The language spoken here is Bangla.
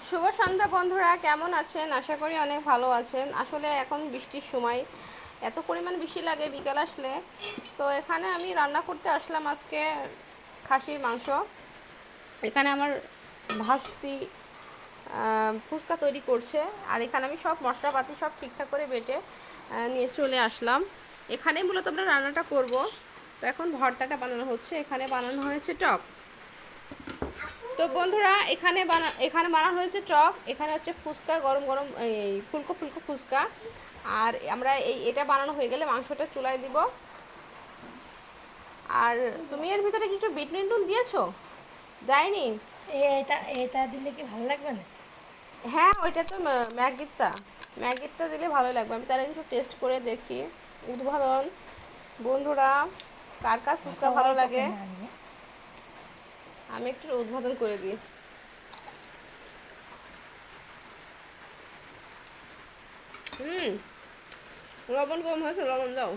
শুভ সন্ধ্যা বন্ধুরা, কেমন আছেন? আশা করি অনেক ভালো আছেন। আসলে এখন বৃষ্টির সময়, এত পরিমাণ বৃষ্টি লাগে বিকাল আসলে। তো এখানে আমি রান্না করতে আসলাম আজকে খাসির মাংস। এখানে আমার ভাস্তি ফুচকা তৈরি করছে, আর এখানে আমি সব মশলাপাতি সব ঠিকঠাক করে বেটে নিয়ে চলে আসলাম। এখানেই মূলত আমরা রান্নাটা করব। তো এখন ভর্তাটা বানানো হচ্ছে, এখানে বানানো হয়েছে টক। তো বন্ধুরা, এখানে বানানো হয়েছে টক, এখানে হচ্ছে ফুচকা, গরম গরম এই ফুলকো ফুলকো ফুচকা। আর আমরা এটা বানানো হয়ে গেলে মাংসটা চুলায় দিব। আর তুমি এর ভিতরে কিছু বিট নুন দিয়েছো? দেয়নি? এটা এটা দিলে কি ভালো লাগবে না? হ্যাঁ, ওইটা তো ম্যাগিটা ম্যাগিটা দিলে ভালো লাগবে। আমি তারা একটু টেস্ট করে দেখি। উদ্ভাবন বন্ধুরা, কার কার অত ফুচকা ভালো অল্প লাগে? কেন আনবে? আমি একটু উদ্বোধন করে দিই। হুম, লবণ কম হয়েছে, লবণ দাও।